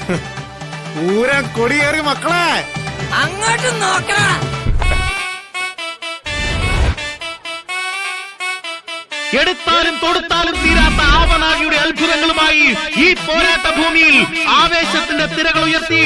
പൂരം കൊടിയേറി മക്കളെ, അങ്ങോട്ട് നോക്കണം. എടുത്താലും തൊടുത്താലും തീരാത്ത ആവനാഴിയുടെ അത്ഭുതങ്ങളുമായി ഈ പോരാട്ട ഭൂമിയിൽ ആവേശത്തിന്റെ തിരകൾ ഉയർത്തി